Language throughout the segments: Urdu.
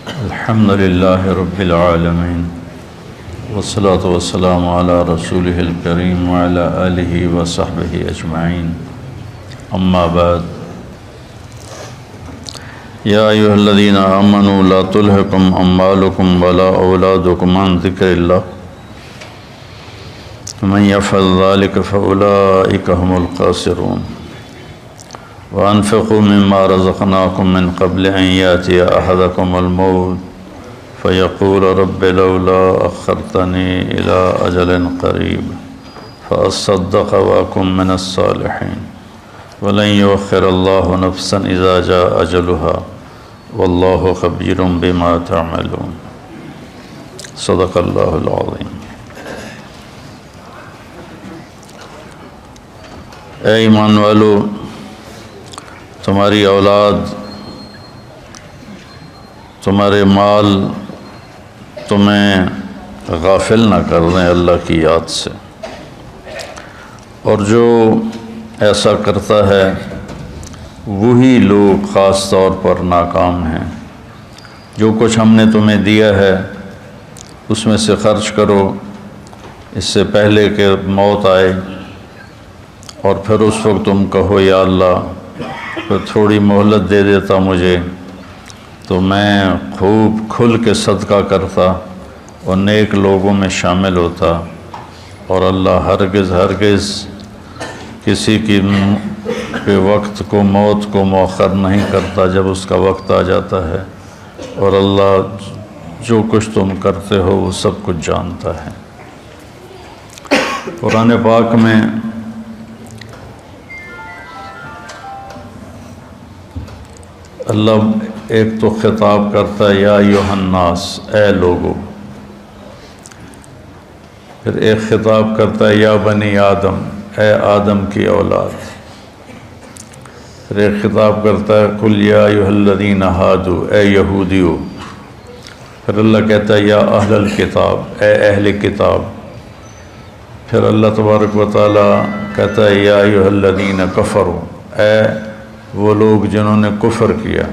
الحمد لله رب العالمين والصلاة والسلام على رسوله الكريم وعلى آله وصحبه أجمعين أما بعد يا أيها الذين آمنوا لا تلهكم أموالكم ولا أولادكم عن ذكر الله ومن يفعل ذلك فأولئك هم الخاسرون وأنفقوا مما رزقناكم من قبل أن يأتي أحدكم الموت فيقول رب لولا أخرتني إلى أجل قريب فأصدق وأكن من الصالحين ولن يؤخر الله نفسا إذا جاء أجلها والله خبير بما تعملون صدق الله العظيم۔ اے ایمان والو، تمہاری اولاد، تمہارے مال تمہیں غافل نہ کر دیں اللہ کی یاد سے، اور جو ایسا کرتا ہے وہی لوگ خاص طور پر ناکام ہیں۔ جو کچھ ہم نے تمہیں دیا ہے اس میں سے خرچ کرو اس سے پہلے کہ موت آئے، اور پھر اس وقت تم کہو یا اللہ پھر تھوڑی مہلت دے دیتا مجھے تو میں خوب کھل کے صدقہ کرتا اور نیک لوگوں میں شامل ہوتا، اور اللہ ہرگز کسی کی وقت کو، موت کو مؤخر نہیں کرتا جب اس کا وقت آ جاتا ہے، اور اللہ جو کچھ تم کرتے ہو وہ سب کچھ جانتا ہے۔ قرآن پاک میں اللہ ایک تو خطاب کرتا ہے یا ایھا الناس، اے لوگو، پھر ایک خطاب کرتا ہے یا بنی آدم، اے آدم کی اولاد، پھر ایک خطاب کرتا ہے قل یا ایھا الذین ہادوا، اے یہودیو، پھر اللہ کہتا ہے یا اہل الکتاب، اے اہل کتاب، پھر اللہ تبارک و تعالیٰ کہتا ہے یا ایھا الذین کفروا، اے وہ لوگ جنہوں نے کفر کیا،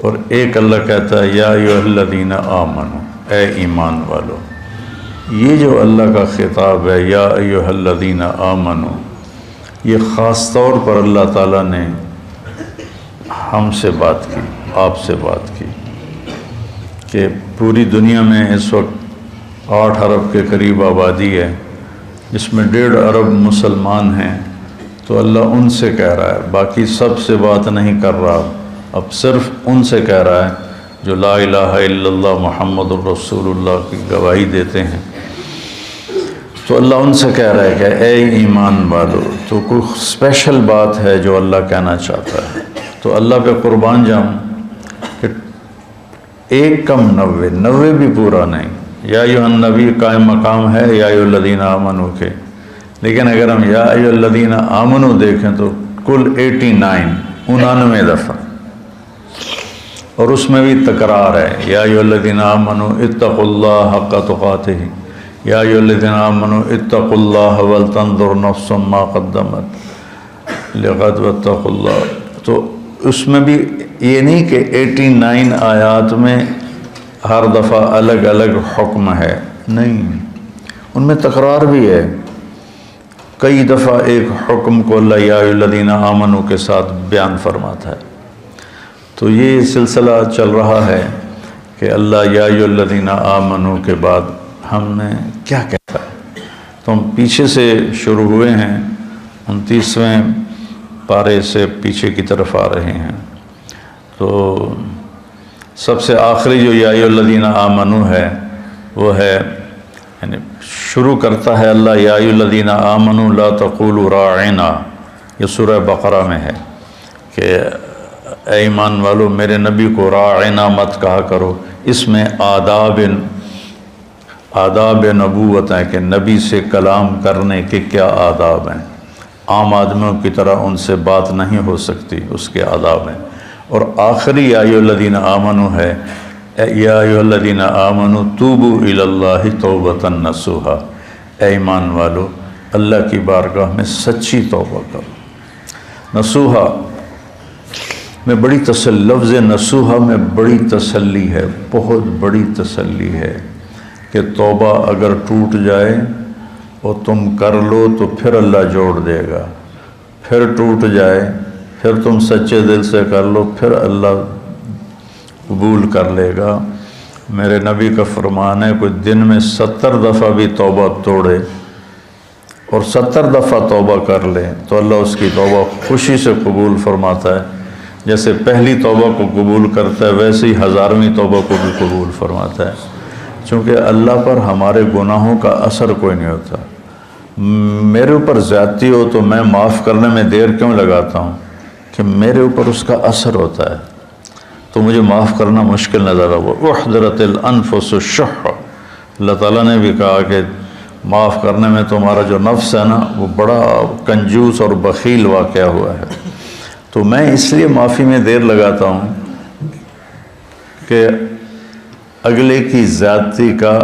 اور ایک اللہ کہتا ہے یا ایھا الذین آمنوا، اے ایمان والو۔ یہ جو اللہ کا خطاب ہے یا ایھا الذین آمنوا، یہ خاص طور پر اللہ تعالیٰ نے ہم سے بات کی، آپ سے بات کی، کہ پوری دنیا میں اس وقت 8 ارب کے قریب آبادی ہے، جس میں 1.5 ارب مسلمان ہیں، تو اللہ ان سے کہہ رہا ہے، باقی سب سے بات نہیں کر رہا، اب صرف ان سے کہہ رہا ہے جو لا الہ الا اللہ محمد الرسول اللہ کی گواہی دیتے ہیں۔ تو اللہ ان سے کہہ رہا ہے کہ اے ایمان والو، تو کوئی اسپیشل بات ہے جو اللہ کہنا چاہتا ہے، تو اللہ پہ قربان جاؤں کہ 1 کم 90 بھی پورا نہیں۔ یا ایھا النبی قائم مقام ہے یا ایھا الذین آمنوا کے، لیکن اگر ہم یا ایھا الذین آمنوا دیکھیں تو کل 99 دفعہ، اور اس میں بھی تکرار ہے یا ایھا الذین آمنوا اتقوا اللہ حق تقاتہ، یا ایھا الذین آمنوا اتقوا اللہ ولتنظر نفس ما قدمت لغد واتقوا اللہ۔ تو اس میں بھی یہ نہیں کہ 89 آیات میں ہر دفعہ الگ الگ حکم ہے، نہیں، ان میں تکرار بھی ہے۔ کئی دفعہ ایک حکم کو اللہ یا ایھا الذین آمنوا کے ساتھ بیان فرماتا ہے۔ تو یہ سلسلہ چل رہا ہے کہ اللہ یا ایھا الذین آمنوا کے بعد ہم نے کیا کہتا ہے، تو ہم پیچھے سے شروع ہوئے ہیں، 29ویں پارے سے پیچھے کی طرف آ رہے ہیں۔ تو سب سے آخری جو یا ایھا الذین آمنوا ہے وہ ہے، یعنی شروع کرتا ہے اللہ یا ایھا الذین آمنوا لا تقولوا راعنا، یہ سورہ بقرہ میں ہے کہ اے ایمان والو میرے نبی کو راعنا مت کہا کرو۔ اس میں آداب نبوت ہیں کہ نبی سے کلام کرنے کے کیا آداب ہیں، عام آدمیوں کی طرح ان سے بات نہیں ہو سکتی، اس کے آداب ہیں۔ اور آخری یا ایھا الذین آمنوا ہے یا ایھا الذین آمنوا توبوا الی اللہ توبۃ نصوحا، اے ایمان والو اللہ کی بارگاہ میں سچی توبہ کرو۔ نصوحا میں بڑی لفظ نصوحہ میں بڑی تسلی ہے، بہت بڑی تسلی ہے کہ توبہ اگر ٹوٹ جائے اور تم کر لو تو پھر اللہ جوڑ دے گا، پھر ٹوٹ جائے پھر تم سچے دل سے کر لو پھر اللہ قبول کر لے گا۔ میرے نبی کا فرمان ہے کوئی دن میں 70 دفعہ بھی توبہ توڑے اور 70 دفعہ توبہ کر لے تو اللہ اس کی توبہ خوشی سے قبول فرماتا ہے، جیسے پہلی توبہ کو قبول کرتا ہے ویسے ہی 1000ویں توبہ کو بھی قبول فرماتا ہے، چونکہ اللہ پر ہمارے گناہوں کا اثر کوئی نہیں ہوتا۔ میرے اوپر زیادتی ہو تو میں معاف کرنے میں دیر کیوں لگاتا ہوں کہ میرے اوپر اس کا اثر ہوتا ہے، تو مجھے معاف کرنا مشکل نظر آ وہ احضرت الانفس الشح۔ اللہ تعالیٰ نے بھی کہا کہ معاف کرنے میں تمہارا جو نفس ہے نا وہ بڑا کنجوس اور بخیل واقعہ ہوا ہے، تو میں اس لیے معافی میں دیر لگاتا ہوں کہ اگلے کی زیادتی کا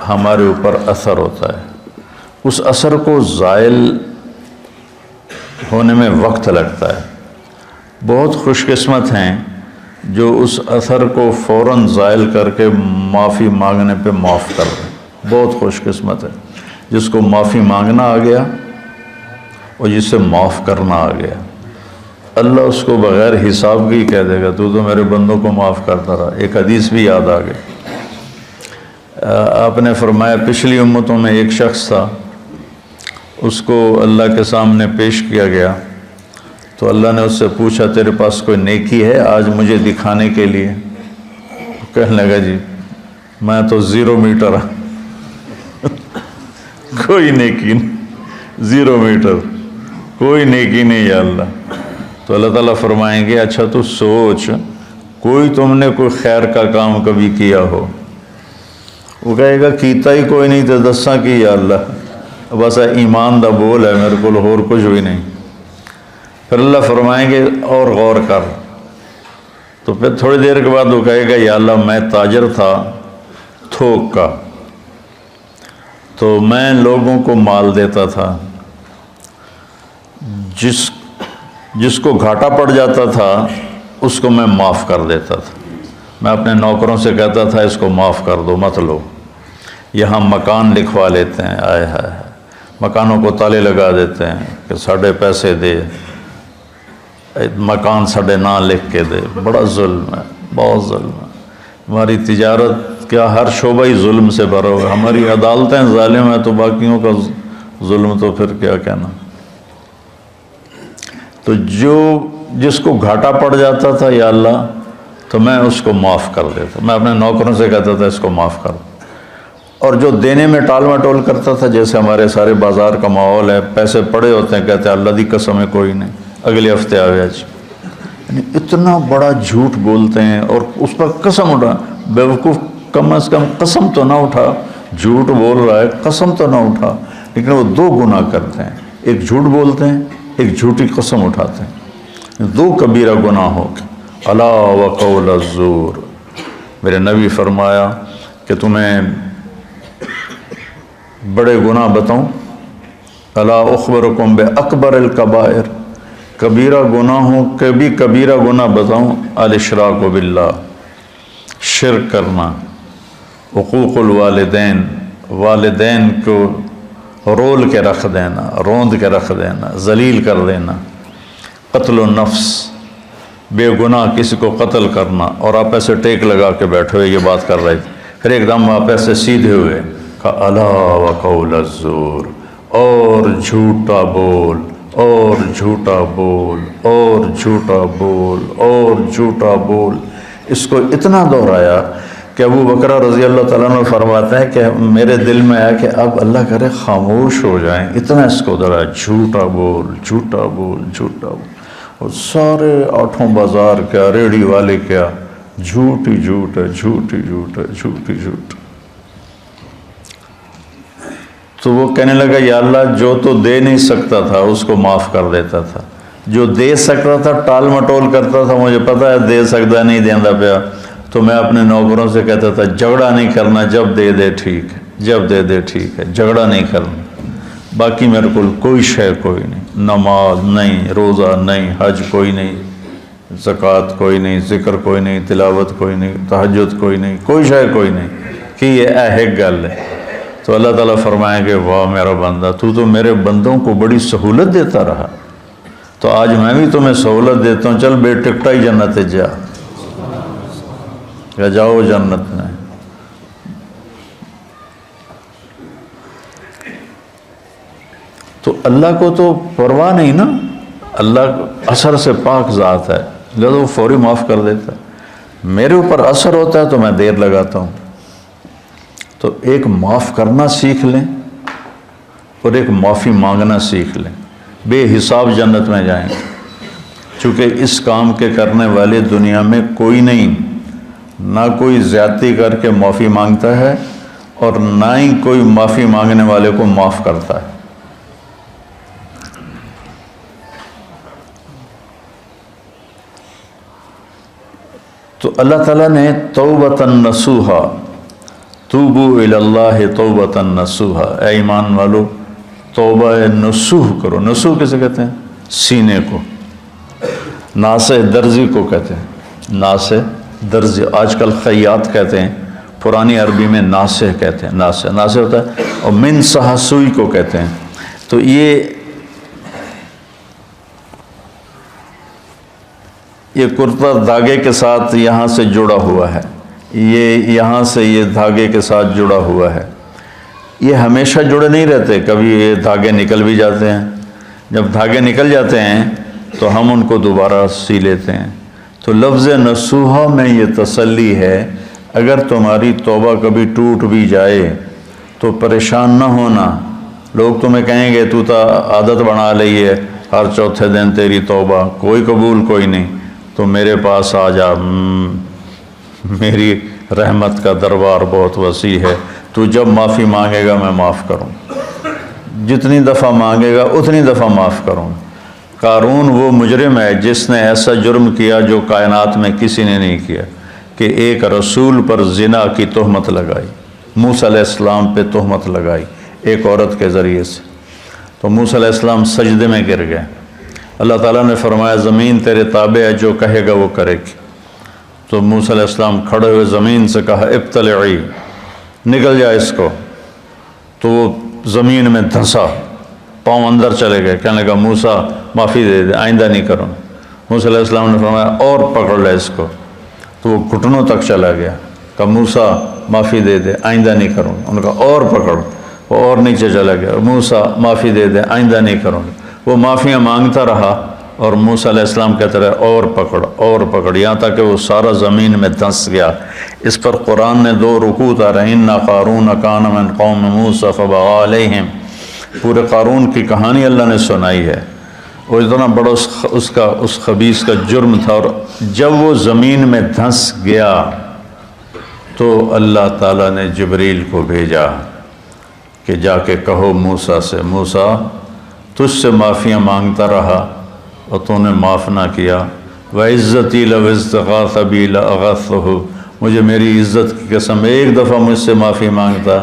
ہمارے اوپر اثر ہوتا ہے، اس اثر کو زائل ہونے میں وقت لگتا ہے۔ بہت خوش قسمت ہیں جو اس اثر کو فوراً زائل کر کے معافی مانگنے پہ معاف کر دیں، بہت خوش قسمت ہے جس کو معافی مانگنا آ گیا اور جسے معاف کرنا آ گیا۔ اللہ اس کو بغیر حساب کی کہہ دے گا تو میرے بندوں کو معاف کرتا رہا۔ ایک حدیث بھی یاد آ گئی، آپ نے فرمایا پچھلی امتوں میں ایک شخص تھا، اس کو اللہ کے سامنے پیش کیا گیا تو اللہ نے اس سے پوچھا تیرے پاس کوئی نیکی ہے آج مجھے دکھانے کے لیے؟ کہنے لگا جی میں تو 0 میٹر کوئی نیکی نہیں، 0 میٹر کوئی نیکی نہیں یا اللہ۔ تو اللہ تعالیٰ فرمائیں گے اچھا تو سوچ کوئی تم نے کوئی خیر کا کام کبھی کیا ہو؟ وہ کہے گا کیتا ہی کوئی نہیں تو دساں کی یا اللہ، بس ایمان دا بول ہے میرے کو اور کچھ بھی نہیں۔ پھر اللہ فرمائیں گے اور غور کر، تو پھر تھوڑی دیر کے بعد وہ کہے گا یا اللہ میں تاجر تھا تھوک کا، تو میں لوگوں کو مال دیتا تھا، جس کو گھاٹا پڑ جاتا تھا اس کو میں معاف کر دیتا تھا۔ میں اپنے نوکروں سے کہتا تھا اس کو معاف کر دو مت لو، یہاں مکان لکھوا لیتے ہیں، آئے ہائے مکانوں کو تالے لگا دیتے ہیں کہ ساڑھے پیسے دے، مکان ساڑھے نہ لکھ کے دے، بڑا ظلم ہے، بہت ظلم ہے۔ ہماری تجارت کیا ہر شعبہ ہی ظلم سے بھرا ہوا ہے، ہماری عدالتیں ظالم ہیں تو باقیوں کا ظلم تو پھر کیا کہنا۔ تو جس کو گھاٹا پڑ جاتا تھا یا اللہ تو میں اس کو معاف کر دیتا، میں اپنے نوکروں سے کہتا تھا اس کو معاف کر دو، اور جو دینے میں ٹال مٹول کرتا تھا جیسے ہمارے سارے بازار کا ماحول ہے، پیسے پڑے ہوتے ہیں کہتے ہیں اللہ دی قسم ہے کوئی نہیں اگلے ہفتے آوے جی، یعنی اتنا بڑا جھوٹ بولتے ہیں اور اس پر قسم اٹھا، بیوقوف کم از کم قسم تو نہ اٹھا، جھوٹ بول رہا ہے قسم تو نہ اٹھا، لیکن وہ 2 گناہ کرتے ہیں، ایک جھوٹ بولتے ہیں ایک جھوٹی قسم اٹھاتے ہیں، 2 کبیرہ گناہ ہو گئے۔ الا وقول الزور، میرے نبی فرمایا کہ تمہیں بڑے گناہ بتاؤں، الا اخبرکم باکبر الکبائر، کبیرہ گناہوں کے بھی کبیرہ گناہ بتاؤں، الاشراک باللہ، شرک کرنا، حقوق الوالدین، والدین کو رول کے رکھ دینا، روند کے رکھ دینا، ذلیل کر دینا، قتل النفس، بے گناہ کسی کو قتل کرنا، اور آپ ایسے ٹیک لگا کے بیٹھے ہوئے یہ بات کر رہے تھے، پھر ایک دم آپ ایسے سیدھے ہوئے، کہا الا وقول الزور، اور جھوٹا بول اور جھوٹا بول اور جھوٹا بول اور جھوٹا بول، اس کو اتنا دہرایا کہ ابو بکر رضی اللہ تعالیٰ عنہ فرماتے ہیں کہ میرے دل میں آیا کہ اب اللہ کرے خاموش ہو جائیں، اتنا اس کو دہرایا، جھوٹا بول جھوٹا بول جھوٹا بول، اور سارے 8 بازار کیا ریڑھی والے کیا جھوٹ ہی جھوٹ ہے، جھوٹ ہی جھوٹ ہے، جھوٹ ہی جھوٹ۔ تو وہ کہنے لگا یا اللہ جو تو دے نہیں سکتا تھا اس کو معاف کر دیتا تھا، جو دے سکتا تھا ٹال مٹول کرتا تھا، مجھے پتا ہے دے سکتا نہیں دیندا پیا، تو میں اپنے نوکروں سے کہتا تھا جھگڑا نہیں کرنا، جب دے دے ٹھیک ہے، جب دے دے ٹھیک ہے، جھگڑا نہیں کرنا، باقی میرے کو کوئی شے کوئی نہیں، نماز نہیں، روزہ نہیں، حج کوئی نہیں، زکوٰۃ کوئی نہیں، ذکر کوئی نہیں، تلاوت کوئی نہیں، تہجد کوئی نہیں، کوئی شے کوئی نہیں کہ یہ ایک گل ہے، تو اللہ تعالیٰ فرمائیں گے واہ میرا بندہ، تو میرے بندوں کو بڑی سہولت دیتا رہا، تو آج میں بھی تمہیں سہولت دیتا ہوں، چل بے ٹکٹا ہی جنت جا، یا جاؤ جنت میں۔ تو اللہ کو تو پرواہ نہیں نا، اللہ اثر سے پاک ذات ہے، لہذا وہ فوری معاف کر دیتا ہے۔ میرے اوپر اثر ہوتا ہے تو میں دیر لگاتا ہوں۔ تو ایک معاف کرنا سیکھ لیں اور ایک معافی مانگنا سیکھ لیں، بے حساب جنت میں جائیں گے، چونکہ اس کام کے کرنے والے دنیا میں کوئی نہیں، نہ کوئی زیادتی کر کے معافی مانگتا ہے اور نہ ہی کوئی معافی مانگنے والے کو معاف کرتا ہے۔ تو اللہ تعالیٰ نے توبۃ نصوحا، توبوا الی اللہ توبۃ نصوحا، اے ایمان والو توبہ نصوح کرو۔ نصوح کسے کہتے ہیں؟ سینے کو۔ ناصح درزی کو کہتے ہیں، ناصح درزی، آج کل خیاط کہتے ہیں، پرانی عربی میں ناصح کہتے ہیں، ناصح ہوتا ہے، اور من صح سوئی کو کہتے ہیں۔ تو یہ کرتا دھاگے کے ساتھ یہاں سے جڑا ہوا ہے، یہ یہاں سے یہ دھاگے کے ساتھ جڑا ہوا ہے، یہ ہمیشہ جڑے نہیں رہتے، کبھی یہ دھاگے نکل بھی جاتے ہیں۔ جب دھاگے نکل جاتے ہیں تو ہم ان کو دوبارہ سی لیتے ہیں۔ تو لفظ نصوحہ میں یہ تسلی ہے، اگر تمہاری توبہ کبھی ٹوٹ بھی جائے تو پریشان نہ ہونا۔ لوگ تمہیں کہیں گے تو عادت بنا لی ہے، ہر چوتھے دن تیری توبہ، کوئی قبول کوئی نہیں، تو میرے پاس آ جا، میری رحمت کا دربار بہت وسیع ہے، تو جب معافی مانگے گا میں معاف کروں، جتنی دفعہ مانگے گا اتنی دفعہ معاف کروں۔ قارون وہ مجرم ہے جس نے ایسا جرم کیا جو کائنات میں کسی نے نہیں کیا، کہ ایک رسول پر زنا کی تہمت لگائی، موسیٰ علیہ السلام پہ تہمت لگائی ایک عورت کے ذریعے سے، تو موسیٰ علیہ السلام سجدے میں گر گئے۔ اللہ تعالیٰ نے فرمایا زمین تیرے تابع ہے، جو کہے گا وہ کرے گی۔ تو موسیٰ علیہ السلام کھڑے ہوئے زمین سے کہا ابتلعی، نکل جائے اس کو، تو وہ زمین میں دھنسا، پاؤں اندر چلے گئے، کہنے لگا موسیٰ معافی دے دے، آئندہ نہیں کروں۔ موسیٰ علیہ السلام نے فرمایا اور پکڑ لے اس کو، تو وہ گھٹنوں تک چلا گیا، کہا موسیٰ معافی دے دے، آئندہ نہیں کروں۔ انہوں نے کہا اور پکڑ، وہ اور نیچے چلا گیا، موسیٰ معافی دے دے، آئندہ نہیں کروں۔ وہ معافیاں مانگتا رہا اور موسیٰ علیہ السلام کہتے رہے اور پکڑ اور پکڑ، یہاں تک کہ وہ سارا زمین میں دھنس گیا۔ اس پر قرآن نے 2 رکوع اتارے، ان قارون کان من قوم موسیٰ فبغی علیہم، پورے قارون کی کہانی اللہ نے سنائی ہے، وہ اتنا بڑا اس خبیث کا جرم تھا، اور جب وہ زمین میں دھنس گیا تو اللہ تعالیٰ نے جبریل کو بھیجا کہ جا کے کہو موسیٰ سے، موسیٰ تجھ سے معافیاں مانگتا رہا اور تو نے معاف نہ کیا، وَعِزَّتِي لَوْ اسْتَغَاثَ بِي لَأَغَثْتُهُ، مجھے میری عزت کی قسم ایک دفعہ مجھ سے معافی مانگتا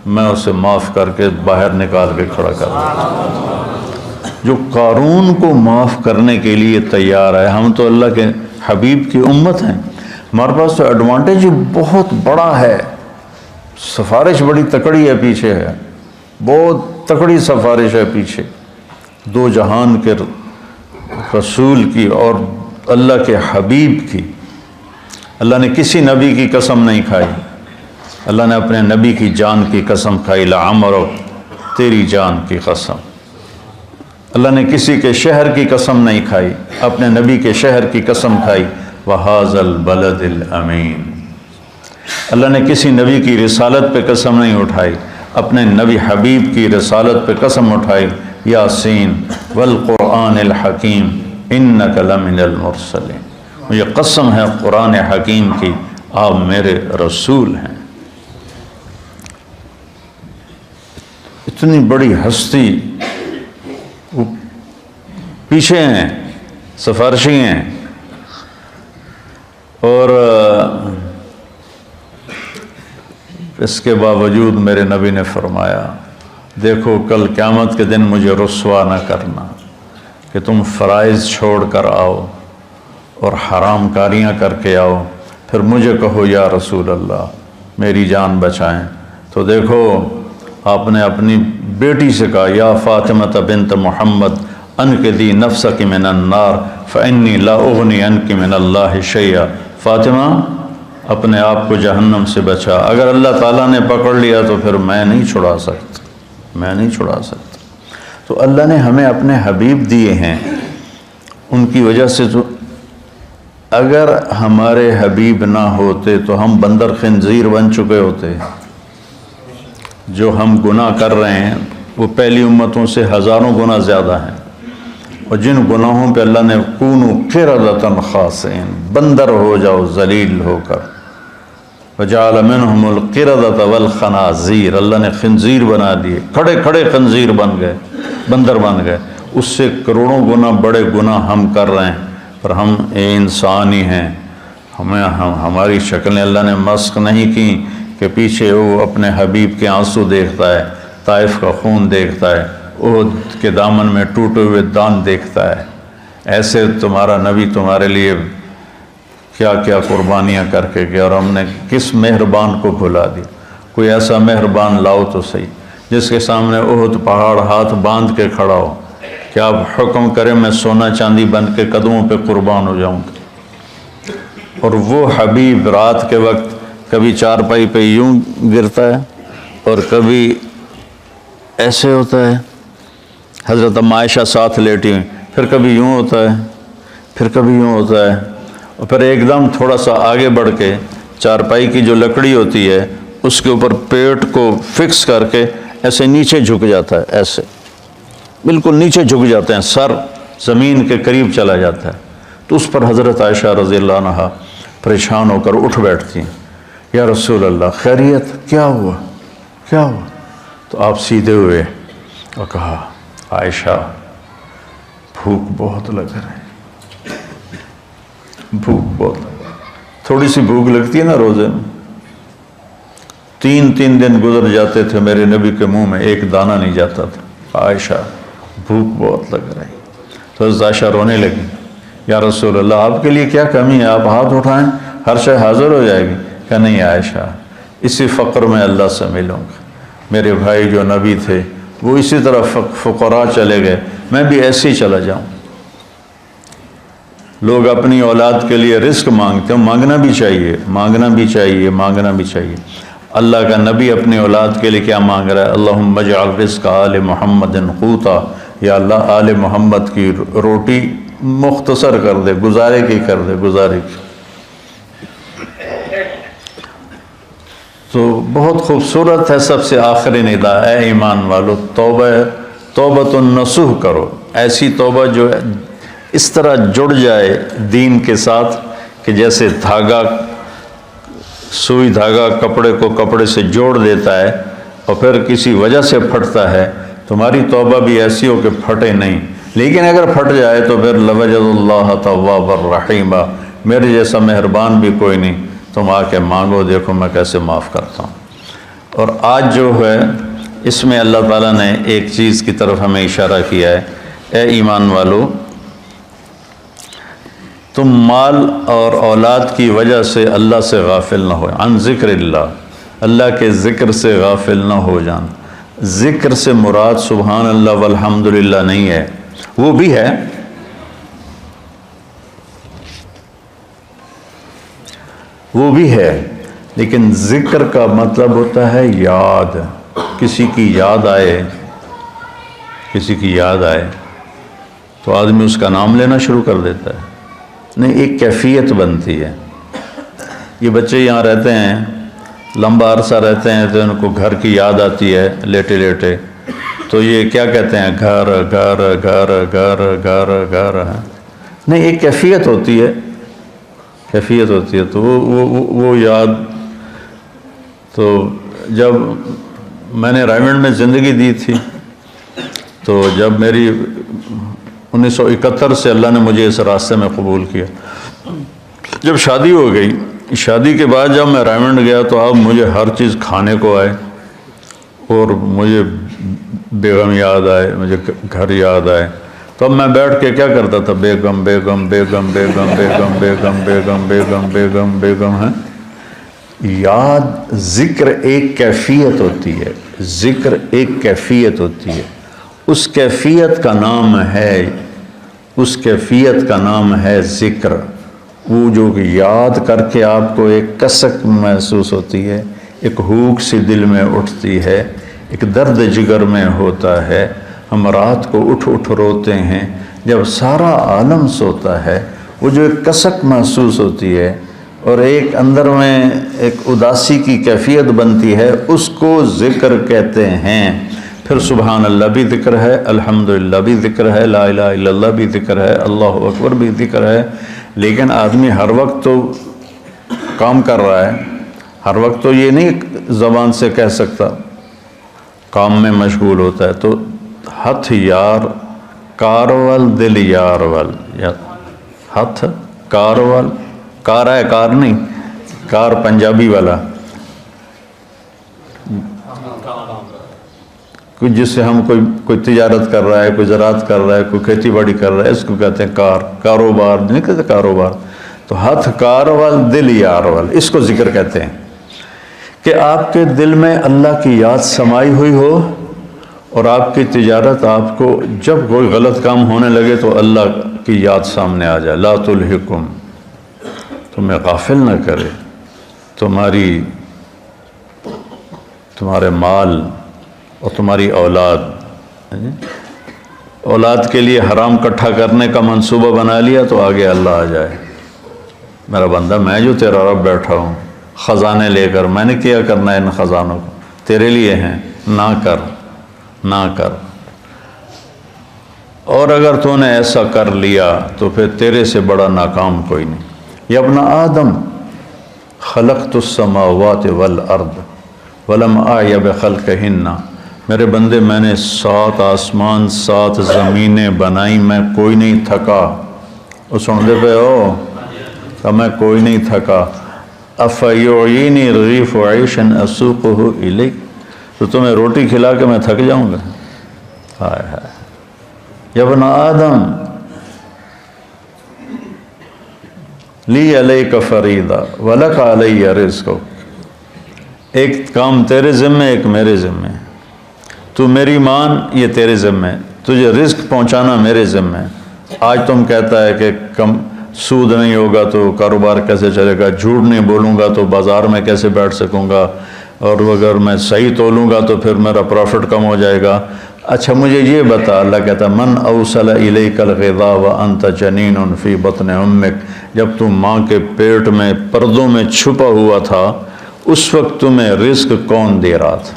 میں اسے معاف کر کے باہر نکال کے کھڑا کر دیتا۔ جو قارون کو معاف کرنے کے لیے تیار ہے، ہم تو اللہ کے حبیب کی امت ہیں، ہمارے پاس تو ایڈوانٹیج بہت بڑا ہے، سفارش بڑی تکڑی ہے پیچھے ہے، بہت تکڑی سفارش ہے پیچھے، 2 جہان کے رسول کی اور اللہ کے حبیب کی۔ اللہ نے کسی نبی کی قسم نہیں کھائی، اللہ نے اپنے نبی کی جان کی قسم کھائی، لعمرک، تیری جان کی قسم۔ اللہ نے کسی کے شہر کی قسم نہیں کھائی، اپنے نبی کے شہر کی قسم کھائی، وَهَذَا الْبَلَدِ الْأَمِينَ۔ اللہ نے کسی نبی کی رسالت پہ قسم نہیں اٹھائی، اپنے نبی حبیب کی رسالت پہ قسم اٹھائی، یاسین والقرآن الحکیم انک لمن المرسلین، مجھے قسم ہے قرآن حکیم کی، آپ میرے رسول ہیں۔ اتنی بڑی ہستی وہ پیچھے ہیں، سفارشی ہیں، اور اس کے باوجود میرے نبی نے فرمایا دیکھو کل قیامت کے دن مجھے رسوا نہ کرنا کہ تم فرائض چھوڑ کر آؤ اور حرام کاریاں کر کے آؤ، پھر مجھے کہو یا رسول اللہ میری جان بچائیں۔ تو دیکھو آپ نے اپنی بیٹی سے کہا یا فاطمہ بنت محمد انقذی نفسک من النار فانی لا اغنی عنک من اللہ شیئا، فاطمہ اپنے آپ کو جہنم سے بچا، اگر اللہ تعالیٰ نے پکڑ لیا تو پھر میں نہیں چھڑا سکتا۔ تو اللہ نے ہمیں اپنے حبیب دیے ہیں، ان کی وجہ سے تو اگر ہمارے حبیب نہ ہوتے تو ہم بندر خنزیر بن چکے ہوتے۔ جو ہم گناہ کر رہے ہیں وہ پہلی امتوں سے ہزاروں گنا زیادہ ہیں، اور جن گناہوں پہ اللہ نے کونوا قردۃ خاسئین، بندر ہو جاؤ ذلیل ہو کر، وجعل منہم القردۃ والخنازیر، اللہ نے خنزیر بنا دیے، کھڑے کھڑے خنزیر بن گئے، بندر بن گئے۔ اس سے کروڑوں گنا بڑے گناہ ہم کر رہے ہیں، پر ہم انسان ہی ہیں، ہماری شکلیں اللہ نے مسخ نہیں کی کہ پیچھے وہ اپنے حبیب کے آنسو دیکھتا ہے، طائف کا خون دیکھتا ہے، احد کے دامن میں ٹوٹے ہوئے دان دیکھتا ہے۔ ایسے تمہارا نبی تمہارے لیے کیا کیا قربانیاں کر کے گیا، اور ہم نے کس مہربان کو بھلا دیا۔ کوئی ایسا مہربان لاؤ تو صحیح جس کے سامنے احد پہاڑ ہاتھ باندھ کے کھڑا ہو کہ آپ حکم کریں میں سونا چاندی بن کے قدموں پہ قربان ہو جاؤں گا۔ اور وہ حبیب رات کے وقت کبھی چارپائی پہ یوں گرتا ہے اور کبھی ایسے ہوتا ہے، حضرت عائشہ ساتھ لیٹی ہوئی، پھر کبھی یوں ہوتا ہے، پھر کبھی یوں ہوتا ہے، اور پھر ایک دم تھوڑا سا آگے بڑھ کے چارپائی کی جو لکڑی ہوتی ہے اس کے اوپر پیٹ کو فکس کر کے ایسے نیچے جھک جاتا ہے، ایسے بالکل نیچے جھک جاتے ہیں، سر زمین کے قریب چلا جاتا ہے۔ تو اس پر حضرت عائشہ رضی اللہ عنہا پریشان ہو کر اٹھ بیٹھتی ہیں، یا رسول اللہ خیریت، کیا ہوا؟ تو آپ سیدھے ہوئے اور کہا عائشہ بھوک بہت لگ رہی، بھوک بہت، تھوڑی سی بھوک لگتی ہے نا روزے میں، 3 دن گزر جاتے تھے میرے نبی کے منہ میں ایک دانہ نہیں جاتا تھا، عائشہ بھوک بہت لگ رہی۔ تو حضرت عائشہ رونے لگی، یا رسول اللہ آپ کے لیے کیا کمی ہے، آپ ہاتھ اٹھائیں ہر شے حاضر ہو جائے گی۔ کہ نہیں عائشہ، اسی فقر میں اللہ سے ملوں گا، میرے بھائی جو نبی تھے وہ اسی طرح فقراء چلے گئے، میں بھی ایسے ہی چلا جاؤں۔ لوگ اپنی اولاد کے لیے رزق مانگتے ہیں، مانگنا بھی چاہیے۔ اللہ کا نبی اپنی اولاد کے لیے کیا مانگ رہا ہے؟ اللہم اجعل رزق آل محمد قوتا، یا اللہ آل محمد کی روٹی مختصر کر دے، گزارے کی کر دے، گزارے کی۔ تو بہت خوبصورت ہے سب سے آخری ندا، اے ایمان والو توبۃ النصوح کرو، ایسی توبہ جو اس طرح جڑ جائے دین کے ساتھ کہ جیسے سوئی دھاگا کپڑے کو کپڑے سے جوڑ دیتا ہے اور پھر کسی وجہ سے پھٹتا ہے، تمہاری توبہ بھی ایسی ہو کہ پھٹے نہیں، لیکن اگر پھٹ جائے تو پھر لوجد اللہ توابا الرحیمہ، میرے جیسا مہربان بھی کوئی نہیں، تم آ کے مانگو دیکھو میں کیسے معاف کرتا ہوں۔ اور آج جو ہے اس میں اللہ تعالیٰ نے ایک چیز کی طرف ہمیں اشارہ کیا ہے، اے ایمان والو تم مال اور اولاد کی وجہ سے اللہ سے غافل نہ ہو، عن ذکر اللہ کے ذکر سے غافل نہ ہو جان۔ ذکر سے مراد سبحان اللہ والحمدللہ نہیں ہے، وہ بھی ہے، لیکن ذکر کا مطلب ہوتا ہے یاد، کسی کی یاد آئے تو آدمی اس کا نام لینا شروع کر دیتا ہے، نہیں ایک کیفیت بنتی ہے۔ یہ بچے یہاں رہتے ہیں، لمبا عرصہ رہتے ہیں تو ان کو گھر کی یاد آتی ہے لیٹے لیٹے، تو یہ کیا کہتے ہیں گھر گھر گھر گھر گھر گھر، نہیں ایک کیفیت ہوتی ہے تو وہ یاد۔ تو جب میں نے رائمنڈ میں زندگی دی تھی تو جب میری 1971 سے اللہ نے مجھے اس راستے میں قبول کیا، جب شادی ہو گئی، شادی کے بعد جب میں رائمنڈ گیا تو اب مجھے ہر چیز کھانے کو آئے، اور مجھے بیگم یاد آئے، مجھے گھر یاد آئے، تو اب میں بیٹھ کے کیا کرتا تھا؟ بیگم بیگم بیگم بیگم بیگم بیگم بیگم بیگم بیگم بیگم ہے. یاد ذکر ایک کیفیت ہوتی ہے، ذکر ایک کیفیت ہوتی ہے، اس کیفیت کا نام ہے، اس کیفیت کا نام ہے ذکر. وہ جو یاد کر کے آپ کو ایک کسک محسوس ہوتی ہے، ایک ہوک سی دل میں اٹھتی ہے، ایک درد جگر میں ہوتا ہے. ہم رات کو اٹھ اٹھ روتے ہیں جب سارا عالم سوتا ہے. وہ جو ایک کسک محسوس ہوتی ہے اور ایک اندر میں ایک اداسی کی کیفیت بنتی ہے، اس کو ذکر کہتے ہیں. پھر سبحان اللہ بھی ذکر ہے، الحمدللہ بھی ذکر ہے، لا الہ الا اللہ بھی ذکر ہے، اللہ اکبر بھی ذکر ہے. لیکن آدمی ہر وقت تو کام کر رہا ہے، ہر وقت تو یہ نہیں زبان سے کہہ سکتا، کام میں مشغول ہوتا ہے. تو ہتھ یار کارول دل یار ول، یا ہتھ کارول، کار ہے کار نہیں، کار پنجابی والا، کوئی جس سے ہم کوئی تجارت کر رہا ہے، کوئی زراعت کر رہا ہے، کوئی کھیتی باڑی کر رہا ہے، اس کو کہتے ہیں کار، کاروبار نہیں کہتے کاروبار. تو ہتھ کارول دل یارول، اس کو ذکر کہتے ہیں کہ آپ کے دل میں اللہ کی یاد سمائی ہوئی ہو اور آپ کی تجارت آپ کو جب کوئی غلط کام ہونے لگے تو اللہ کی یاد سامنے آ جائے. لا تلہکم، تمہیں غافل نہ کرے تمہارے مال اور تمہاری اولاد. اولاد کے لیے حرام کٹھا کرنے کا منصوبہ بنا لیا تو آگے اللہ آ جائے، میرا بندہ میں جو تیرا رب بیٹھا ہوں خزانے لے کر، میں نے کیا کرنا ہے ان خزانوں کو، تیرے لیے ہیں، نہ کر نہ کر. اور اگر تو نے ایسا کر لیا تو پھر تیرے سے بڑا ناکام کوئی نہیں. یا ابن آدم خلقت السماوات والارض ولم آیا بخلقہن، میرے بندے میں نے 7 آسمان 7 زمینیں بنائی، میں کوئی نہیں تھکا. وہ سنتے پہ ہو کہ میں کوئی نہیں تھکا. افیعینی رغیف عیشا اسوقہ الیک، تو تمہیں روٹی کھلا کے میں تھک جاؤں گا؟ ہائے ہائے. یا ابن آدم لی علیک فریضہ ولک علی رزق، ایک کام تیرے ذمے ایک میرے ذمے، تو میری مان یہ تیرے ذمے، تجھے رزق پہنچانا میرے ذمے. آج تم کہتا ہے کہ کم سود نہیں ہوگا تو کاروبار کیسے چلے گا، جھوٹ نہیں بولوں گا تو بازار میں کیسے بیٹھ سکوں گا، اور اگر میں صحیح تولوں گا تو پھر میرا پروفٹ کم ہو جائے گا. اچھا مجھے یہ بتا، اللہ کہتا من اوصل الیک الغذاء وانت جنین فی بطن امک، جب تم ماں کے پیٹ میں پردوں میں چھپا ہوا تھا اس وقت تمہیں رزق کون دے رہا تھا،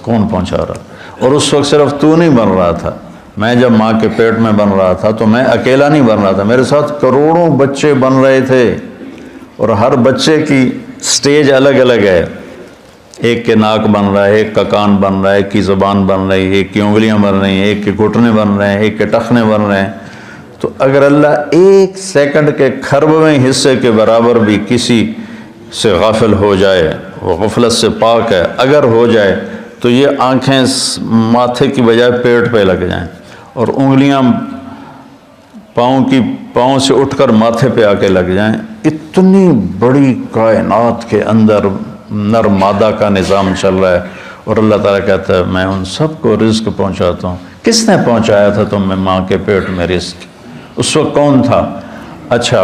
کون پہنچا رہا؟ اور اس وقت صرف تو نہیں بن رہا تھا، میں جب ماں کے پیٹ میں بن رہا تھا تو میں اکیلا نہیں بن رہا تھا، میرے ساتھ کروڑوں بچے بن رہے تھے، اور ہر بچے کی سٹیج الگ الگ ہے. ایک کے ناک بن رہا ہے، ایک کا کان بن رہا ہے، ایک کی زبان بن رہی ہے، ایک کی انگلیاں بن رہی ہیں، ایک کے گھٹنے بن رہے ہیں، ایک کے ٹخنے بن رہے ہیں. تو اگر اللہ ایک سیکنڈ کے کھربویں حصے کے برابر بھی کسی سے غافل ہو جائے، وہ غفلت سے پاک ہے، اگر ہو جائے تو یہ آنکھیں ماتھے کی بجائے پیٹ پہ لگ جائیں اور انگلیاں پاؤں سے اٹھ کر ماتھے پہ آ کے لگ جائیں. اتنی بڑی کائنات کے اندر نر مادہ کا نظام چل رہا ہے، اور اللہ تعالیٰ کہتا ہے میں ان سب کو رزق پہنچاتا ہوں. کس نے پہنچایا تھا تم میں ماں کے پیٹ میں رزق؟ اس وقت کون تھا؟ اچھا،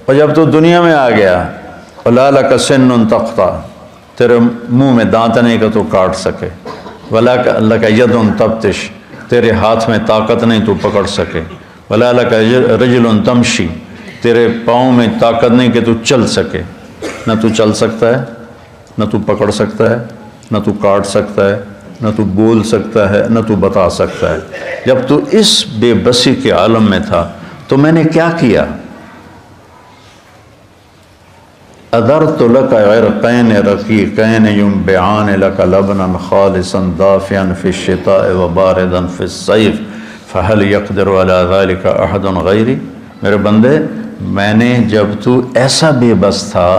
اور جب تو دنیا میں آ گیا، وَلَا لَكَ سِنٌّ تَقْطَعُ، تیرے منہ میں دانت نہیں کہ تو کاٹ سکے، وَلَا لَكَ يَدٌ تَبْطِشُ، تیرے ہاتھ میں طاقت نہیں تو پکڑ سکے، وَلَا لَكَ رِجْلٌ تَمْشِي، تیرے پاؤں میں طاقت نہیں کہ تو چل سکے. نہ تو چل سکتا ہے، نہ تو پکڑ سکتا ہے، نہ تو کاٹ سکتا ہے، نہ تو بول سکتا ہے، نہ تو بتا سکتا ہے. جب تو اس بے بسی کے عالم میں تھا تو میں نے کیا کیا؟ اَدَرْتُ لَكَ عِرْقَيْنِ رَقِيقَيْنِ يُنْبِعَانِ لَكَ لَبْنًا خَالِصًا دَافِيًا فِي الشِّتَاءِ وَبَارِدًا فِي الصَّيْفِ فَهَلْ يَقْدِرُ عَلَى ذَلِكَ أَحَدٌ غَيْرِي. میرے بندے، میں نے جب تو ایسا بے بس تھا،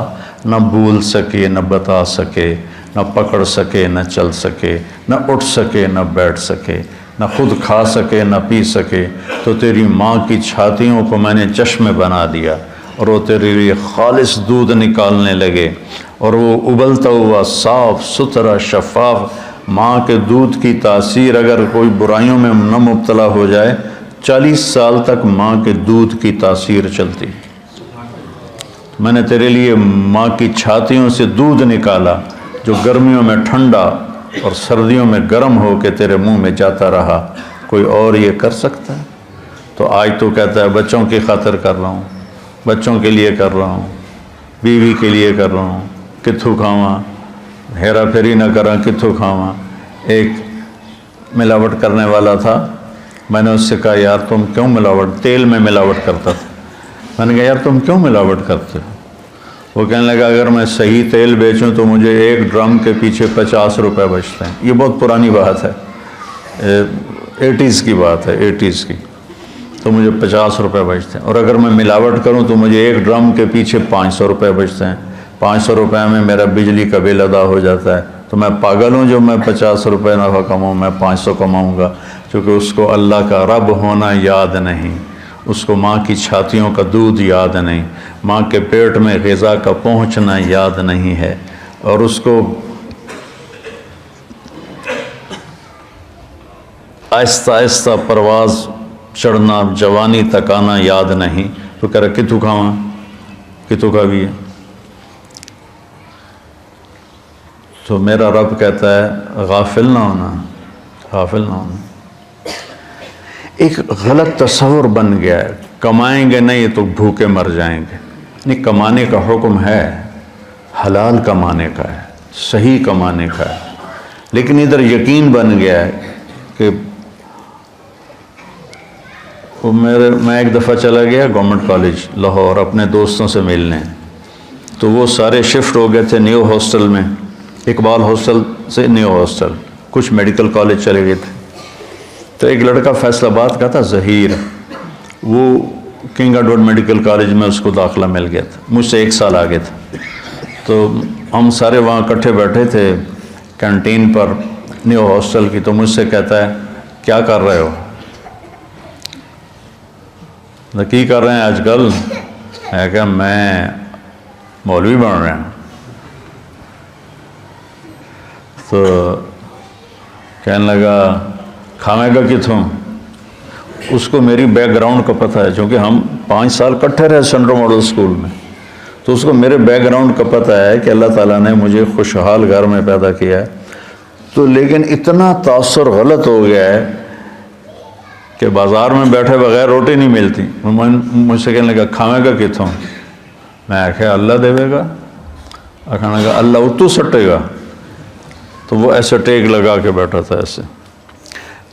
نہ بول سکے، نہ بتا سکے، نہ پکڑ سکے، نہ چل سکے، نہ اٹھ سکے، نہ بیٹھ سکے، نہ خود کھا سکے نہ پی سکے، تو تیری ماں کی چھاتیوں کو میں نے چشمے بنا دیا اور وہ تیرے لیے خالص دودھ نکالنے لگے، اور وہ ابلتا ہوا صاف ستھرا شفاف ماں کے دودھ کی تاثیر اگر کوئی برائیوں میں نہ مبتلا ہو جائے، 40 سال تک ماں کے دودھ کی تاثیر چلتی۔ میں نے تیرے لیے ماں کی چھاتیوں سے دودھ نکالا جو گرمیوں میں ٹھنڈا اور سردیوں میں گرم ہو کے تیرے منہ میں جاتا رہا، کوئی اور یہ کر سکتا ہے؟ تو آج تو کہتا ہے بچوں کی خاطر کر رہا ہوں، بچوں کے لیے کر رہا ہوں، بیوی کے لیے کر رہا ہوں، کتھوں کھاواں، ہیرا پھیری نہ کراں، کتھوں کھاواں۔ ایک ملاوٹ کرنے والا تھا، میں نے اس سے کہا یار تم کیوں ملاوٹ، تیل میں ملاوٹ کرتا تھا، میں نے کہا یار تم کیوں ملاوٹ کرتے ہو؟ وہ کہنے لگا اگر میں صحیح تیل بیچوں تو مجھے ایک ڈرم کے پیچھے 50 روپے بچتے ہیں۔ یہ بہت پرانی بات ہے، 80s کی بات ہے، 80s کی، تو مجھے 50 روپے بچتے ہیں، اور اگر میں ملاوٹ کروں تو مجھے ایک ڈرم کے پیچھے 500 روپے بچتے ہیں۔ 500 روپے میں میرا بجلی کا بل ادا ہو جاتا ہے، تو میں پاگل ہوں جو میں 50 روپے نفع کماؤں، میں 500 کماؤں گا، کیونکہ اس کو اللہ کا رب ہونا یاد نہیں، اس کو ماں کی چھاتیوں کا دودھ یاد نہیں، ماں کے پیٹ میں غذا کا پہنچنا یاد نہیں ہے، اور اس کو آہستہ آہستہ پرواز چڑھنا، جوانی تک آنا یاد نہیں، تو کہہ رہا کتوں کھاواں، کتوں کا بھی ہے۔ تو میرا رب کہتا ہے غافل نہ ہونا، غافل نہ ہونا۔ ایک غلط تصور بن گیا ہے، کمائیں گے نہیں تو بھوکے مر جائیں گے۔ نہیں، کمانے کا حکم ہے، حلال کمانے کا ہے، صحیح کمانے کا ہے، لیکن ادھر یقین بن گیا ہے کہ میں ایک دفعہ چلا گیا گورنمنٹ کالج لاہور اپنے دوستوں سے ملنے، تو وہ سارے شفٹ ہو گئے تھے نیو ہاسٹل میں، اقبال ہاسٹل سے نیو ہاسٹل، کچھ میڈیکل کالج چلے گئے تھے۔ تو ایک لڑکا فیصل آباد کا تھا، ظہیر، وہ کنگ ایڈورڈ میڈیکل کالج میں اس کو داخلہ مل گیا تھا، مجھ سے 1 سال آگے تھا۔ تو ہم سارے وہاں اکٹھے بیٹھے تھے کینٹین پر نیو ہاسٹل کی، تو مجھ سے کہتا ہے کیا کر رہے ہو؟ کی کر رہے ہیں آج کل؟ میں کہا میں مولوی بن رہا ہوں۔ تو کہنے لگا کھاویں گا کتوں؟ اس کو میری بیک گراؤنڈ کا پتہ ہے، چونکہ ہم 5 سال کٹھے رہے سینٹرل ماڈل اسکول میں، تو اس کو میرے بیک گراؤنڈ کا پتہ ہے کہ اللہ تعالیٰ نے مجھے خوشحال گھر میں پیدا کیا ہے۔ تو لیکن اتنا تاثر غلط ہو گیا ہے کہ بازار میں بیٹھے بغیر روٹی نہیں ملتی۔ مجھ سے کہنے لگا کھاویں گا کتوں؟ میں کہا اللہ دے گا۔ کہنے لگا اللہ اتو سٹے گا؟ تو وہ ایسے ٹیک لگا کے بیٹھا تھا ایسے۔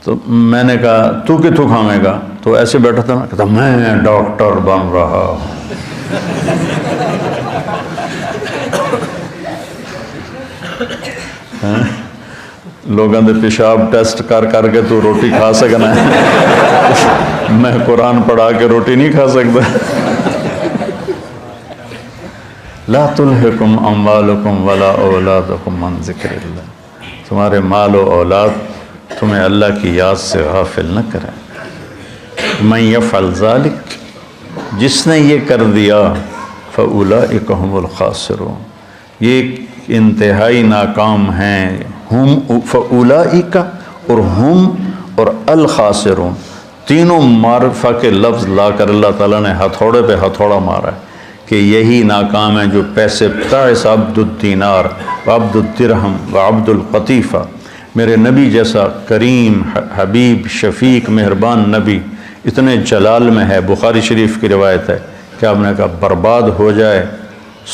تو میں نے کہا تو کتوں کھاویں گا؟ تو ایسے بیٹھا تھا، کہتا میں ڈاکٹر بن رہا ہوں۔ لوگوں دے پیشاب ٹیسٹ کر کر کے تو روٹی کھا سکنا ہے، میں قرآن پڑھا کے روٹی نہیں کھا سکتا۔ لا تلہکم اموالکم ولا اولادکم عن ذکر اللہ، تمہارے مال و اولاد تمہیں اللہ کی یاد سے غافل نہ کریں۔ من یفعل ذلک، جس نے یہ کر دیا، فاولئک هم الخاسرون، یہ انتہائی ناکام ہیں۔ ہم فاولئک اور ہم اور الخاسرون، تینوں معرفہ کے لفظ لا کر اللہ تعالیٰ نے ہتھوڑے پہ ہتھوڑا مارا ہے کہ یہی ناکام ہیں جو پیسے تعس عبد الدینار وعبد الدرہم وعبد القطیفہ، میرے نبی جیسا کریم حبیب شفیق مہربان نبی اتنے جلال میں ہے، بخاری شریف کی روایت ہے کہ آپ نے کہا برباد ہو جائے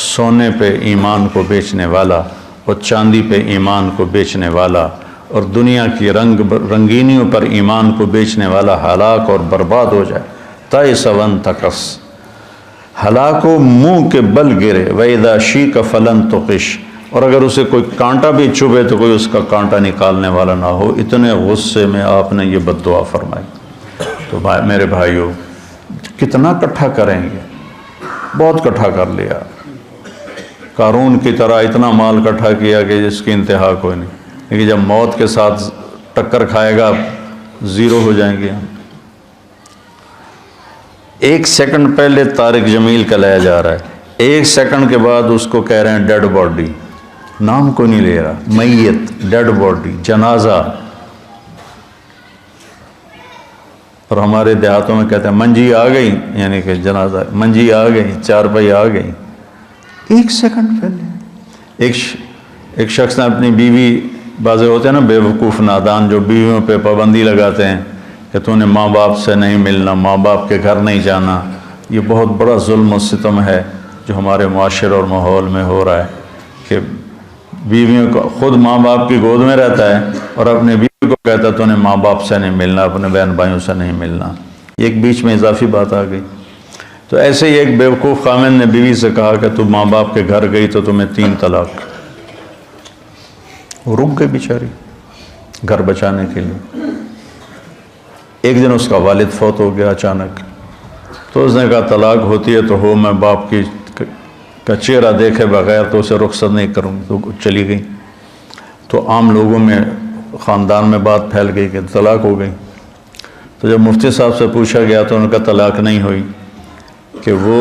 سونے پہ ایمان کو بیچنے والا اور چاندی پہ ایمان کو بیچنے والا اور دنیا کی رنگینیوں پر ایمان کو بیچنے والا ہلاک اور برباد ہو جائے۔ تائس وانتکس، ہلاک و منہ کے بل گرے، وَإِذَا شِيكَ فَلَن تُقِشْ، اور اگر اسے کوئی کانٹا بھی چبھے تو کوئی اس کا کانٹا نکالنے والا نہ ہو۔ اتنے غصے میں آپ نے یہ بد دعا فرمائی۔ تو میرے بھائیو، کتنا کٹھا کریں گے؟ بہت کٹھا کر لیا، قارون کی طرح اتنا مال کٹھا کیا کہ جس کی انتہا کوئی نہیں، لیکن جب موت کے ساتھ ٹکر کھائے گا زیرو ہو جائیں گے ہم۔ 1 سیکنڈ پہلے طارق جمیل کا لایا جا رہا ہے، 1 سیکنڈ کے بعد اس کو کہہ رہے ہیں ڈیڈ باڈی، نام کو نہیں لے رہا، میت، ڈیڈ باڈی، جنازہ۔ اور ہمارے دیہاتوں میں کہتے ہیں منجی آ گئی، یعنی کہ جنازہ، منجی آ گئی، چارپائی آ گئی۔ 1 سیکنڈ پہلے ایک شخص نے اپنی بیوی، بعضے ہوتے ہیں نا بے وقوف نادان جو بیویوں پہ پابندی لگاتے ہیں کہ تو نے ماں باپ سے نہیں ملنا، ماں باپ کے گھر نہیں جانا۔ یہ بہت بڑا ظلم و ستم ہے جو ہمارے معاشرے اور ماحول میں ہو رہا ہے کہ بیویوں کو، خود ماں باپ کی گود میں رہتا ہے اور اپنے بیوی کو کہتا ہے تو نے ماں باپ سے نہیں ملنا، اپنے بہن بھائیوں سے نہیں ملنا۔ ایک بیچ میں اضافی بات آ گئی۔ تو ایسے ہی ایک بیوقوف خامن نے بیوی سے کہا کہ تو ماں باپ کے گھر گئی تو تمہیں 3 طلاق۔ وہ رک گئی بیچاری گھر بچانے کے لیے۔ ایک دن اس کا والد فوت ہو گیا اچانک، تو اس نے کہا طلاق ہوتی ہے تو ہو، میں باپ کا چہرہ دیکھے بغیر تو اسے رخصت نہیں کروں، تو چلی گئی۔ تو عام لوگوں میں، خاندان میں بات پھیل گئی کہ طلاق ہو گئی۔ تو جب مفتی صاحب سے پوچھا گیا تو ان کا طلاق نہیں ہوئی، کہ وہ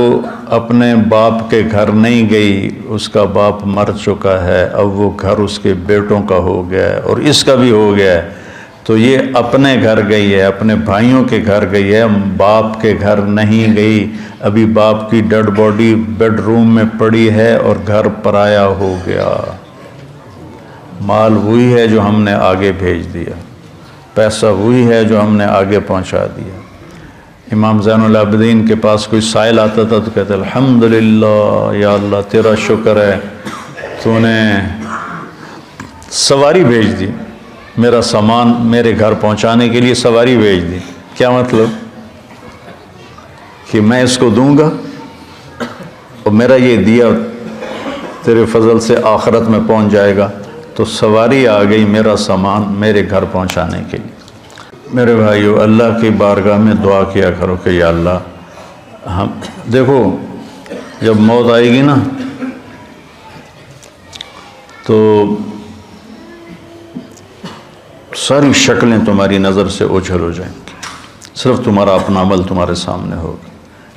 اپنے باپ کے گھر نہیں گئی، اس کا باپ مر چکا ہے، اب وہ گھر اس کے بیٹوں کا ہو گیا ہے اور اس کا بھی ہو گیا ہے، تو یہ اپنے گھر گئی ہے، اپنے بھائیوں کے گھر گئی ہے، باپ کے گھر نہیں گئی۔ ابھی باپ کی ڈیڈ باڈی بیڈ روم میں پڑی ہے اور گھر پرایا ہو گیا۔ مال وہی ہے جو ہم نے آگے بھیج دیا، پیسہ وہی ہے جو ہم نے آگے پہنچا دیا۔ امام زین العابدین کے پاس کوئی سائل آتا تھا تو کہتے الحمدللہ یا اللہ تیرا شکر ہے، تو نے سواری بھیج دی، میرا سامان میرے گھر پہنچانے کے لیے سواری بھیج دی۔ کیا مطلب؟ کہ میں اس کو دوں گا اور میرا یہ دیا تیرے فضل سے آخرت میں پہنچ جائے گا، تو سواری آ گئی میرا سامان میرے گھر پہنچانے کے لیے۔ میرے بھائیو، اللہ کی بارگاہ میں دعا کیا کرو کہ یا اللہ، ہم دیکھو جب موت آئے گی نا تو ساری شکلیں تمہاری نظر سے اوجھل ہو جائیں گی، صرف تمہارا اپنا عمل تمہارے سامنے ہوگا۔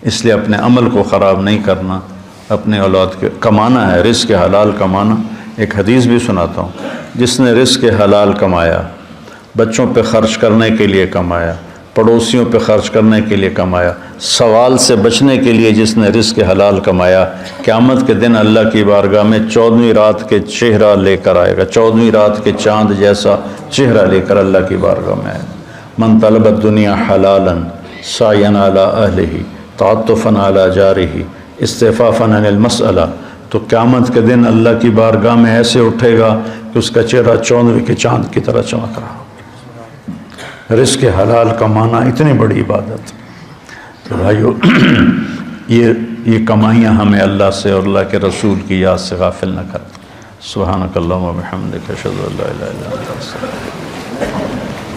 اس لیے اپنے عمل کو خراب نہیں کرنا، اپنے اولاد کے کمانا ہے، رزق حلال کمانا۔ ایک حدیث بھی سناتا ہوں، جس نے رزق حلال کمایا، بچوں پہ خرچ کرنے کے لیے کمایا، پڑوسیوں پہ خرچ کرنے کے لیے کمایا، سوال سے بچنے کے لیے جس نے رزق حلال کمایا، قیامت کے دن اللہ کی بارگاہ میں 14ویں رات کے چہرہ لے کر آئے گا، 14ویں رات کے چاند جیسا چہرہ لے کر اللہ کی بارگاہ میں آئے گا۔ من طلب الدنیا حلالا سعیا علی اہلہ تعطفا علی جارہ استعفافا عن المسئلہ، تو قیامت کے دن اللہ کی بارگاہ میں ایسے اٹھے گا کہ اس کا چہرہ 14ویں کے چاند کی طرح چمک رہا ہو۔ رزق حلال کمانا اتنی بڑی عبادت، تو بھائیو یہ کمائیاں ہمیں اللہ سے اور اللہ کے رسول کی یاد سے غافل نہ کریں۔ سبحانک اللہم و بحمدک، اشہد ان لا الہ الا انت، استغفرک۔